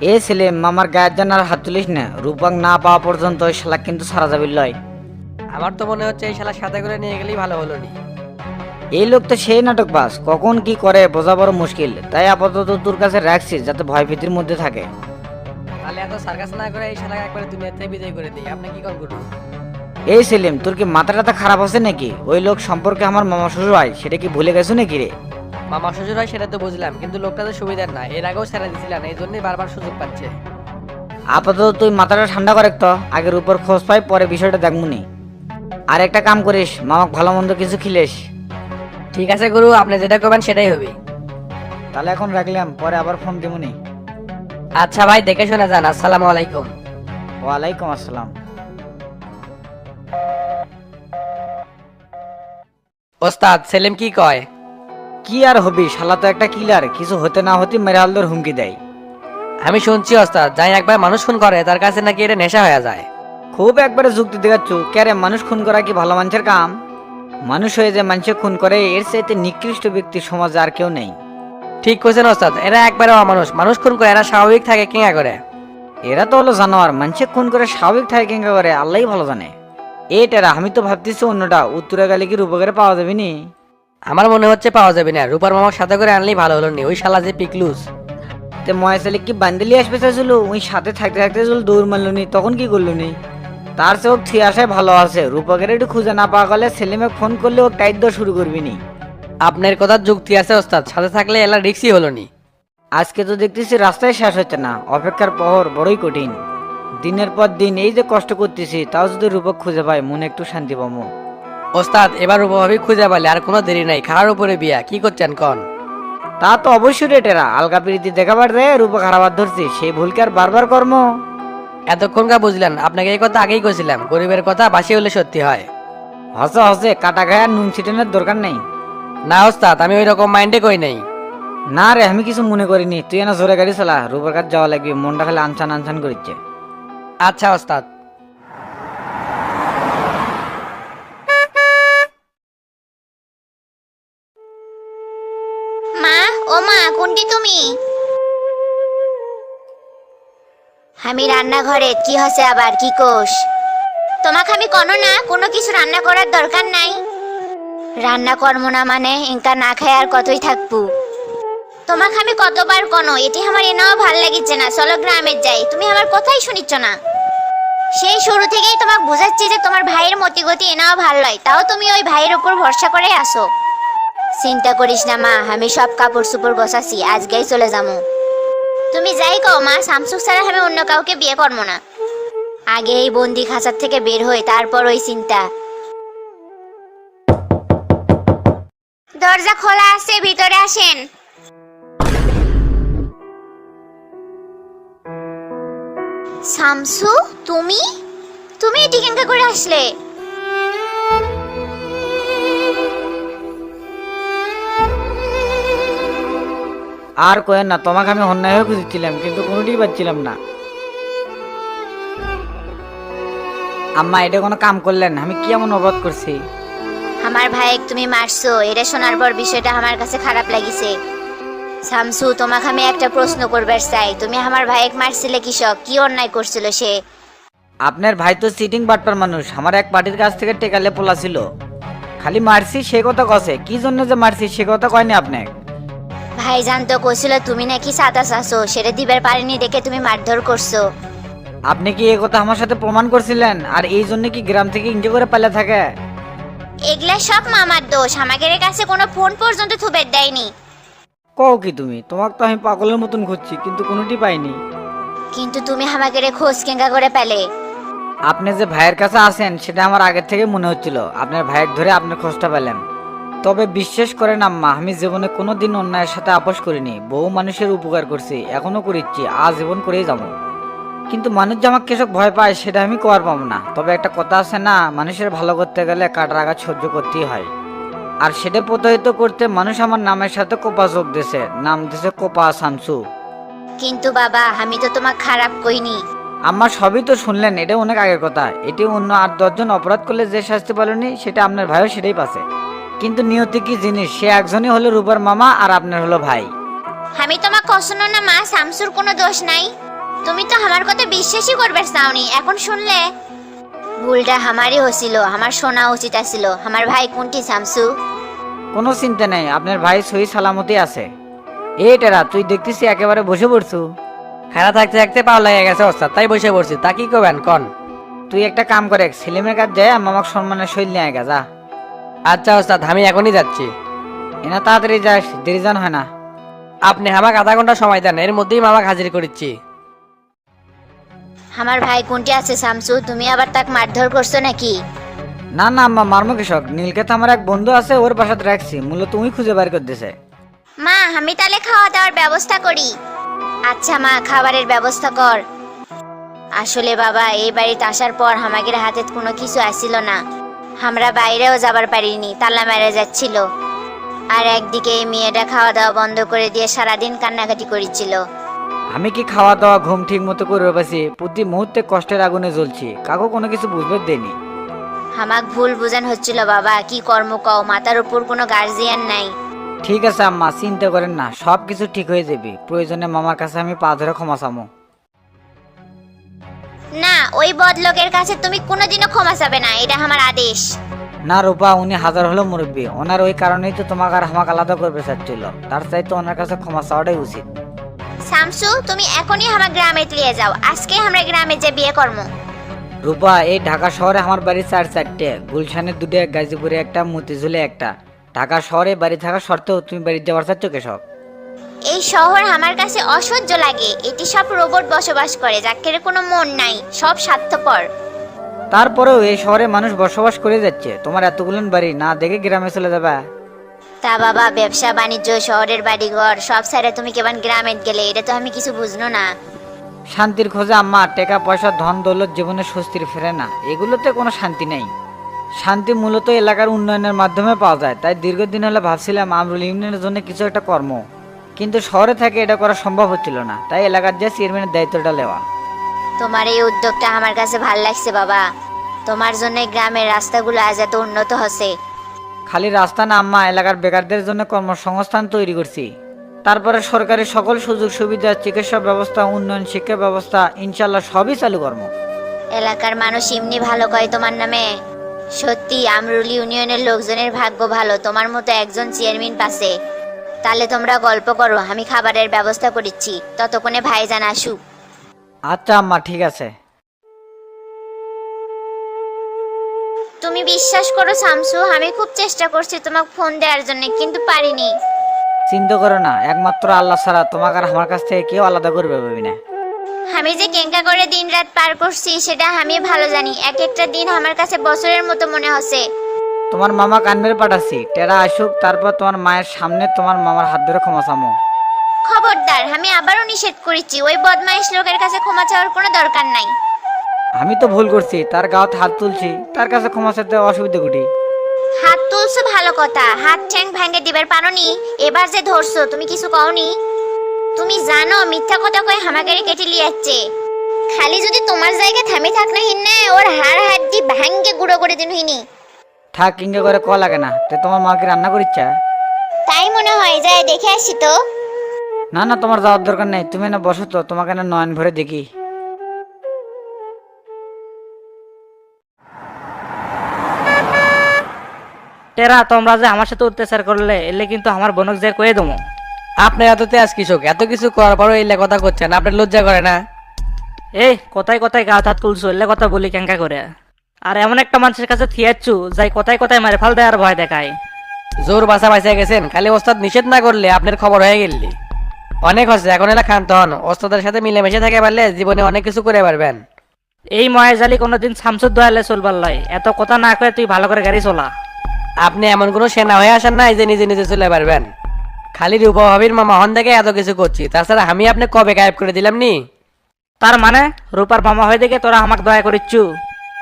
এ ছেলে মামার গায়ের জন্য আর হাত তুলিস না, রূপক না পাওয়া পর্যন্ত ওই শালা কিন্তু সারা যাবি লয়। আমার তো মনে হচ্ছে এই শালা সাথে করে নিয়ে গেলেই ভালো হলো নি। এই লোক তো সেই নাটকবাজ, কখন কি করে বোঝা বড় মুশকিল, তাই আপাতত তোর কাছে রাখছি যাতে ভয় ভীতির মধ্যে থাকে। তাহলে এত সার্কাস না করে এই শালাকে একবারে দুনিয়া থেকে বিদায় করে দিই, আপনি কি কল করুন? এই সেলিম, তোর কি মাথা টাথা খারাপ আছে নাকি? ওই লোক সম্পর্কে আমার মামা শ্বশুর হয়, সেটা কি ভুলে গেছো নাকি রে? মামা শ্বশুর হয় সেটা তো বুঝলাম, কিন্তু লোকটা তো সুবিধার না, এর আগেও ছেড়ে দিছিলেন, এই জন্যই বারবার সুযোগ পাচ্ছে। আপাতত তুই মাথাটা ঠান্ডা করে তো, আগের উপর খোঁজ পাই, পরে বিষয়টা দেখমুনি। আর একটা কাম করিস, মামাক ভালো মন্দ কিছু খিলেস। ঠিক আছে গুরু, আপনি যেটা করবেন সেটাই হবে। তাহলে এখন রাখলাম, পরে আবার ফোন দিমুনি। আচ্ছা ভাই, দেখে শুনে যান। আসসালামু আলাইকুম। ওয়ালাইকুম আসসালাম। ওস্তাদ সেলিম কি কয়? কি আর হবি, শালা তো একটা কিলার, কিছু হতে না হতে মেরে হালদর হুমকি দেয়। আমি শুনছি ওস্তাদ, যাই একবার মানুষ খুন করে তার কাছে নাকি এটা নেশা হয়ে যায়। খুব একবারে যুক্তি দেখাচ্ছ, ক্যারে মানুষ খুন করা কি ভালো মানুষের কাম? মানুষ হয়ে যে মানুষে খুন করে এর চাইতে নিকৃষ্ট ব্যক্তি সমাজে আর কেউ নেই। ঠিক কইছেন ওস্তাদ, এরা একবারে অমানুষ, মানুষ খুন করে এরা স্বাভাবিক থাকে কিনা করে। এরা তো হলো জানোয়ার, মানুষে খুন করে স্বাভাবিক থাকে কেঙ্গা করে আল্লাহই ভালো জানে। এটারা আমি তো ভাবতেছি অন্যটা, উত্তরে গেলে কি রূপকের পাওয়া যাবে নি? আমার মনে হচ্ছে পাওয়া যাবে না, রূপার মামার সাথে করে আনলেই ভালো হলো নি, ওই শালা যে পিকলুস। তে ময়সালে কি বান্দিলি আসবে চাইছিল, ওই সাথে থাকতে থাকতে চল দৌড় মারলো নি, তখন কি করলো নি? তার চেয়ে ও থিয়ে আসায় ভালো আছে, রূপকের একটু খুঁজে না পাওয়া গেলে সেলিমে ফোন করলে ও টাইট দেওয়া শুরু করবি নি। আপনার কথা যুক্তি আছে ওস্তাদ, সাথে থাকলে এলা রিক্সই হলো নি। আজকে তো দেখতেছি রাস্তায় শেষ হচ্ছে না, অপেক্ষার প্রহর বড়ই কঠিন। দিনের পর দিন এই যে কষ্ট করতেছি, তাও যদি রূপক খুঁজে পাই মনে একটু শান্তি পাবো। ওস্তাদ এবার রূপভাবি খুঁজে পেলে আর কোনো দেরি নাই, খাওয়ার উপরে বিয়া, কি করছেন কন? তা তো অবশ্যই রেটেরা, আলগা প্রীতি দেখাবার রে রূপক হারাবার ধরছি, সেই ভুলকে আর বারবার কর্ম। এতক্ষণকার বুঝলেন, আপনাকে এই কথা আগেই কইছিলাম, গরিবের কথা বাসি হলে সত্যি হয়। হসে হসে কাটা গায়ে আর নুন ছিটানোর দরকার নেই। না ওস্তাদ, আমি ওই রকম মাইন্ডে কই নাই। না রে, আমি কিছু মনে করিনি, তুই না জোরে গাড়ি চালা, রূপর কাছে যাওয়া লাগবে, মনটা খালি আনছান আনছান করছে। আচ্ছা ওস্তাদ। মা, ও মা, কোনটি তুমি? আমি রান্নাঘরে। কি হচ্ছে আবার, কি কোষ? তোমাকে আমি কোনো না কোনো কিছু রান্না করার দরকার নাই। রান্না কর্ম না মানে ইনকা না খায় আর কতই থাকবো? তোমাকে আমি কতবার কোনো, এটি আমার এনাও ভাল লাগিচ্ছে না, চলো গ্রামে যাই। তুমি আমার কথাই শুনিচ্ছ না। সেই শুরু থেকেই তোমাকে বুঝাচ্ছি যে তোমার ভাইয়ের মতিগতি এনাও ভাল লয়, তাও তুমি ওই ভাইয়ের উপর ভরসা করে আসো। চিন্তা করিস না মা, আমি সব কাপড় চোপড় গোছাছি, আজকেই চলে যাবো। তুমি যাই কও মা, শামসুক ছাড়া আমি অন্য কাউকে বিয়ে করবো না। আগে এই বন্দি খাঁচার থেকে বের হই, তারপর ওই চিন্তা। দরজা খোলা আছে, ভিতরে আসেন। শামসু, তুমি তুমি এটি কেঙ্কা করে আসলে? আর কয়েন না, তোমাকে আমি অন্যায় হয়ে খুঁজছিলাম কিন্তু কোনোটিই পাচ্ছিলাম না। আম্মা এটা কোনো কাম করলেন, আমি কি এমন অপরাধ করছি? আমার ভাইকে তুমি মারছো, এটা শোনার পর বিষয়টা আমার কাছে খারাপ লাগিছে। শামসু, তোমাকে আমি একটা প্রশ্ন করবার চাই, তুমি আমার ভাইকে মারছিলে কৃষক, কি অন্যায় করছিল সে? আপনার ভাই তো চিটিং বাটপার মানুষ, আমার এক পার্টির কাছ থেকে টেকালে পোলা ছিল। খালি মারছি সে কথা কছে, কি জন্য যে মারছি সে কথা কয়নি আপনাকে। ভাইজান তো কইছিল তুমি নাকি সাতাশ আছো, সেটা দিবার পারিনি দেখে তুমি মারধর করছো। আপনি কি এই কথা আমার সাথে প্রমাণ করছিলেন, আর এই জন্য কি গ্রাম থেকে ইনকে করে পালে থাকে? এগুলা সব মামার দোষ, আমাদের কাছে কোনো ফোন পর্যন্ত থুবের দেয়নি। কও কি তুমি? তোমাকে তো আমি পাগলের মতন খুঁজছি কিন্তু কোনোটি পাইনি। কিন্তু তুমি আমাদের খোঁজ কেঙ্গা করে পেলে? আপনি যে ভাইয়ের কাছে আছেন সেটা আমার আগের থেকে মনে হচ্ছিল, আপনার ভাইয়ের ধরে আপনার খোঁজটা পেলাম। তবে বিশ্বাস করেন আম্মা, আমি জীবনে কোনোদিন অন্যায়ের সাথে আপোষ করিনি, বহু মানুষের উপকার করছি, এখনো করিচ্ছি, আজীবন করেই যাবো। কিন্তু মানুষ যে আমাকে কেসব ভয় পায় সেটা আমি কর পাবো না। তবে একটা কথা আছে না, মানুষের ভালো করতে গেলে কাটার আঘাত সহ্য করতেই হয়। আর সেটা প্রতিহত করতে মানুষ আমার নামের সাথে কোপা যোগ দিয়েছে, নাম দিয়েছে কোপা শামসু। কিন্তু বাবা, আমি তো তোমাকে খারাপ কইনি। আমার সবই তো শুনলেন, এটা অনেক আগের কথা। এটি অন্য 8-10 জন অপরাধ করলে যে শাস্তি পালনি সেটা আপনার ভাইও সেটাই পাচ্ছে। কিন্তু নিয়তি কি জিনিস, সে একজনই হলো রূপার মামা আর আপনার হলো ভাই। আমি তোমাকে অশোনো না মা, শামসুর কোনো দোষ নাই। তুমি তো আমার কথা বিশ্বাসই করবে চাওনি, এখন শুনলে? ভুলটা আমারই হছিল, আমার শোনা উচিত ছিল। আমার ভাই কোনটি শামসু? কোনো চিন্তা নেই, আপনার ভাই সহি সালামতি আছে। এই টেরা, তুই দেখতেছি একেবারে বসে পড়ছু। খেলা থাকতে থাকতে পাও লেগে গেছে ওস্তাদ, তাই বসে পড়ছি। তা কি করবেন কন? তুই একটা কাম করে সেলিমের কাছে যায় মামাক সম্মানের সহিত নিয়ে আয় যা। আচ্ছা ওস্তাদ, আমি এখনই যাচ্ছি। এনা তাড়াতাড়ি যাস, দেরি যান হয় না। আপনি আমাকে আধা ঘন্টা সময় দেন, এর মধ্যেই মামাকে হাজির করিচ্ছি। আমার ভাই কোনটি আছে শামসু? তুমি আবার তাকে মারধর করছো নাকি? না না আম্মা, মারমো কৃষক নীলকে তো আমার এক বন্ধু আছে, ওর বাসাতে রাখছি, মূলত তুমি খুঁজে বের করে দিছে। মা, আমি তাহলে খাওয়া দাওয়ার ব্যবস্থা করি। আচ্ছা মা, খাবারের ব্যবস্থা কর। আসলে বাবা, এই বাড়িতে আসার পর আমাদের হাতে কোনো কিছু আসছিল না। আমরা বাইরেও যাবার পারিনি, তালা মেরে যাচ্ছিল। আর একদিকে এই মেয়েটা খাওয়া দাওয়া বন্ধ করে দিয়ে সারাদিন কান্নাকাটি করেছিল। আমি কি খাওয়া দাওয়া ঘুম ঠিক মতো করে পাচ্ছি? প্রতি মুহূর্তে কষ্টের আগুনে জ্বলছি, কাকু কোনো কিছু বুঝবে দেনি। আমাক ভুল বুঝান হচ্ছিল বাবা, কি কর্ম কও, মাথার উপর কোনো গার্জিয়ান নাই। ঠিক আছে আম্মা, চিন্তা করেন না, সব কিছু ঠিক হয়ে যাবে। প্রয়োজনে মামার কাছে আমি পা ধরে ক্ষমা চামো। না, ওই বদলোকের কাছে তুমি কোনোদিনও ক্ষমা চাবে না, এটা আমার আদেশ। না রূপা, উনি হাজার হলো মুরব্বী, ওনার ওই কারণেই তো তোমাকে আর আমাকে আলাদা করবে চাচ্ছিল। তার চাইতে ওনার কাছে ক্ষমা চাওয়াটাই উচিত। শামসু, তুমি এখনই আমার গ্রামে নিয়ে যাও, আজকে আমরা গ্রামে যে বিয়ে কর্ম। রূপা, এই ঢাকা শহরে আমার বাড়ি চারটে, গুলশানে দুটো, গাজীপুরে একটা, মতিঝুলে একটা। ঢাকা শহরে বাড়ি থাকা সত্ত্বেও তুমি বাড়ি যাওয়ার চাচ্ছ কেসব? এই শহর আমার কাছে অসহ্য লাগে। এটি সব রোবট বসবাস করে, যাদের কোনো মন নাই, সব স্বার্থপর। তারপরেও এই শহরে মানুষ বসবাস করে যাচ্ছে, তোমার এতগুলো বাড়ি না দেখে গ্রামে চলে যাবে? তা বাবা, ব্যবসা বাণিজ্য, শহরের বাড়িঘর সব ছেড়ে তুমি কেবল গ্রামে গেলে, এটা তো আমি কিছু বুঝনো না। শান্তির খোঁজে আম্মা, টাকা পয়সা ধন দৌলত জীবনে স্বস্তির ফেরে না, এগুলোতে কোনো শান্তি নেই। শান্তি মূলত এলাকার উন্নয়নের মাধ্যমে পাওয়া যায়। তাই দীর্ঘদিন হলে ভাবছিলাম আমরুল ইউনিয়নের জন্য কিছু একটা কর্ম, কিন্তু শহরে থেকে এটা করা সম্ভব হচ্ছিল না। তাই এলাকার যে চেয়ারম্যানের দায়িত্বটা নেওয়া। তোমার এই উদ্যোগটা আমার কাছে ভাল লাগছে বাবা। তোমার জন্য গ্রামের রাস্তাগুলো আজ এত উন্নত হচ্ছে। খালি রাস্তা না আম্মা, এলাকার বেকারদের জন্য কর্মসংস্থান তৈরি করছি। তারপরে সরকারি সকল সুযোগ সুবিধা, চিকিৎসা ব্যবস্থা, উন্নয়ন, শিক্ষা ব্যবস্থা, ইনশাল্লাহ সবই চালু কর্ম। এলাকার মানুষ এমনি ভালো কয় তোমার নামে। সত্যি আমরুল ইউনিয়নের লোকজনের ভাগ্য ভালো, তোমার মতো একজন চেয়ারম্যান পাশে। তাহলে তোমরা গল্প করো, আমি খাবারের ব্যবস্থা করেছি, ততক্ষণে ভাইজান আসুক। আচ্ছা আম্মা, ঠিক আছে। তুমি বিশ্বাস করো শামসু, আমি খুব চেষ্টা করছি তোমাকে ফোন দেওয়ার জন্য, কিন্তু পারিনি। চিন্তা করো না, একমাত্র আল্লাহ ছাড়া তোমাকে আর আমার কাছ থেকে কেউ আলাদা করবে ভাবি না। আমি যে কেঙ্কা করে দিন রাত পার করছি সেটা আমি ভালো জানি। এক একটা দিন আমার কাছে বছরের মতো মনে হচ্ছে। তোমার মামা কানবের পাঠাচ্ছি, টেরা আসুক, তারপর তোমার মায়ের সামনে তোমার মামার হাত ধরে ক্ষমা চামো। খবরদার, আমি আবারও নিষেধ করেছি, ওই বদমাইশ লোকের কাছে ক্ষমা চাওয়ার কোনো দরকার নাই। আমি তো ভুল করছি, তার গাওতে হাত তুলছি, তার কাছে ক্ষমা চাইতে অসুবিধা কুটি? হাত তুলছো ভালো কথা, হাত ঠ্যাং ভেঙে দিবার পারোনি। এবার যে ধরছো, তুমি কিছু কওনি। তুমি জানো মিথ্যা কথা কয়ে হামাগারি কেটে লিয়াচ্ছে। খালি যদি তোমার জায়গায় থামি থাক না হিন্নে, ওর হাড় হাড্ডি ভাঙ্গে গুঁড়ো করে দিন হিনি। থাক, কিংবা করে ক লাগে না। তে তোমার মা কি রান্না করিচ্ছা? তাই মনে হয়, যায় দেখে আসি তো। না না, তোমার যাওয়ার দরকার নেই, তুমি না বসো তো, তোমাকে না নয়ন ভরে দেখি। টেরা, তোমরা যে আমার সাথে অত্যাচার করলে, এলে কিন্তু আমার বোনক যে কয়ে দেবো। আপনার এত তেজ কৃষক, এত কিছু করার পরও এই কথা করছেন, আপনার লজ্জা করে না? এই কথায় কথায় গা হাত তুলছো, এলে কথা বলি কেঙ্কা করে। আর এমন একটা মানুষের কাছে থিয়াচ্ছু যাই কথায় কথায় মারে ফাল দেয় আর ভয় দেখায়। জোর বাসা বাঁচা গেছেন, খালি ওস্তাদ নিষেধ না করলে আপনার খবর হয়ে গেলি। অনেক হচ্ছে, এখন এলা খান্ত হন। ওস্তাদের সাথে মিলেমিশে থাকে পারলে জীবনে অনেক কিছু করে পারবেন। এই ময়জালি কোনোদিন শামসুর দোয়ালে চলবার লয়, এত কথা না কয়ে তুই ভালো করে গাড়ি চলা। আপনি এমন কোনো সেনা হয়ে আসেন নাই যে নিজে নিজে চলে পারবেন। খালি রূপা ভাবির মামা হন থেকে এত কিছু করছি, তাছাড়া আমি আপনি কবে গায়েব করে দিলাম নি? তার মানে রূপার মামা হয়ে দেখে তোরা আমাকে দয়া করিচ্ছু?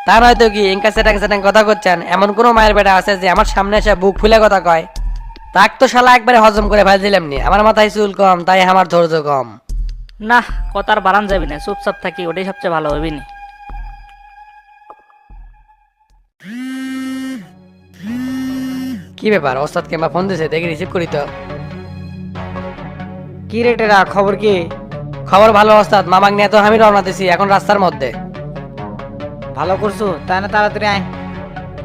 তা নয়তো কি ইনকা সেটাং সেটাং কথা করছেন? এমন কোনো মায়ের বেটা আছে যে আমার সামনে এসে বুক ফুলে কথা কয়? তাক তো শালা একবারে হজম করে ফেল দিলাম নি। আমার মাথায় চুল কম, তাই আমার ধৈর্য কম। না, কথার বাড়ান যাবি না, চুপচাপ থাকি, ওটাই সবচেয়ে ভালো হবি না। কি ব্যাপার, ওস্তাদ কিংবা ফোন দিছে, দেখি রিসিভ করি তো। কি রেটেরা খবর কি? খবর ভালো ওস্তাদ, মামাক নিয়ে তো আমি রওনা দিছি এখন রাস্তার মধ্যে। ভালো করছো, তাই না তাড়াতাড়ি আয়।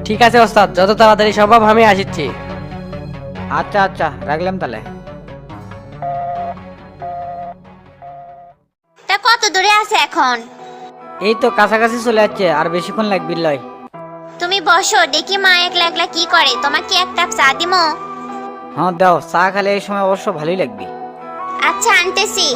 ঠিক আছে ওস্তাদ, যত তাড়াতাড়ি সম্ভব আমি আসিচ্ছি। আচ্ছা আচ্ছা, রাখলাম তাহলে। তা কত দূরে আছে এখন? এই তো কাছাকাছি চলে যাচ্ছে, আর বেশিক্ষণ লাগবে লয়। তুমি বসো, দেখি মা একলা একলা কি করে। তোমাকে এক কাপ চা দিমো? হ্যাঁ দাও, চা খেলে এই সময় অবশ্য ভালোই লাগবে। আচ্ছা আনতেছি।